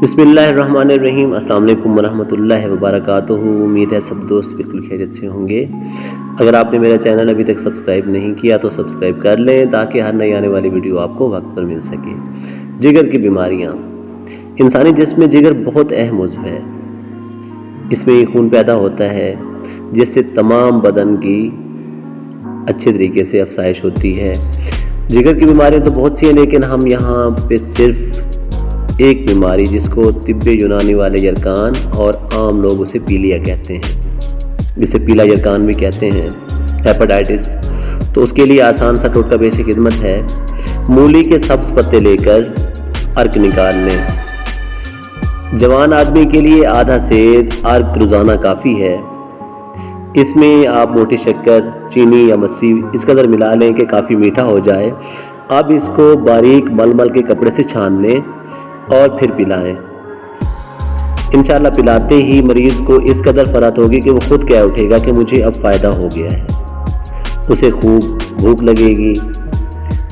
बिस्मिल्लाहिर्रहमानिर्रहीम। अस्सलाम वालेकुम वरहमतुल्लाहि वबरकातुहू। उम्मीद है सब दोस्त बिल्कुल खैरियत से होंगे। अगर आपने मेरा चैनल अभी तक सब्सक्राइब नहीं किया तो सब्सक्राइब कर लें ताकि हर नई आने वाली वीडियो आपको वक्त पर मिल सके। जिगर की बीमारियाँ। इंसानी जिस्म में जिगर बहुत अहम उज़्व है। इसमें ये खून पैदा होता है जिससे तमाम बदन की अच्छे तरीके से अफसाइश होती है। जिगर की बीमारियाँ तो बहुत सी हैं, लेकिन हम यहाँ पे सिर्फ एक बीमारी जिसको तिब्बे यूनानी वाले यरकान और आम लोग उसे पीलिया कहते हैं, जिसे पीला यरकान भी कहते हैं, हेपेटाइटिस, तो उसके लिए आसान सा टोटका पेश खिदमत है। मूली के सब्ज़ पत्ते लेकर अर्क निकाल लें। जवान आदमी के लिए आधा सेर अर्क रोज़ाना काफ़ी है। इसमें आप मोटी शक्कर, चीनी या मछली इस कदर मिला लें कि काफ़ी मीठा हो जाए। अब इसको बारीक मल के कपड़े से छान लें और फिर पिलाएं। इंशाल्लाह पिलाते ही मरीज़ को इस कदर फ़राहत होगी कि वो खुद कह उठेगा कि मुझे अब फ़ायदा हो गया है। उसे खूब भूख लगेगी,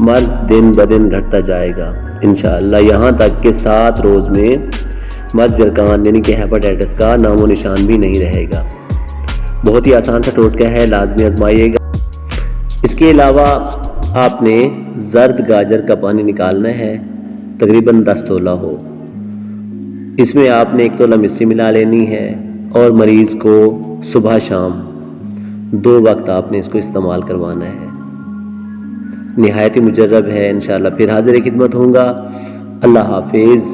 मर्ज़ दिन ब दिन घटता जाएगा इंशाल्लाह, यहाँ तक कि 7 रोज़ में मर्ज़ यरकान यानी कि हेपेटाइटिस का नामो निशान भी नहीं रहेगा। बहुत ही आसान सा टोटका है, लाजमी आजमाइएगा। इसके अलावा आपने ज़र्द गाजर का पानी निकालना है, तकरीबन 10 तोला हो। इसमें आपने 1 तोला मिश्री मिला लेनी है और मरीज़ को सुबह शाम 2 वक्त आपने इसको इस्तेमाल करवाना है। निहायत ही मुजर्रब है। इंशाल्लाह फिर हाज़िर खिदमत होऊंगा। अल्लाह हाफिज़।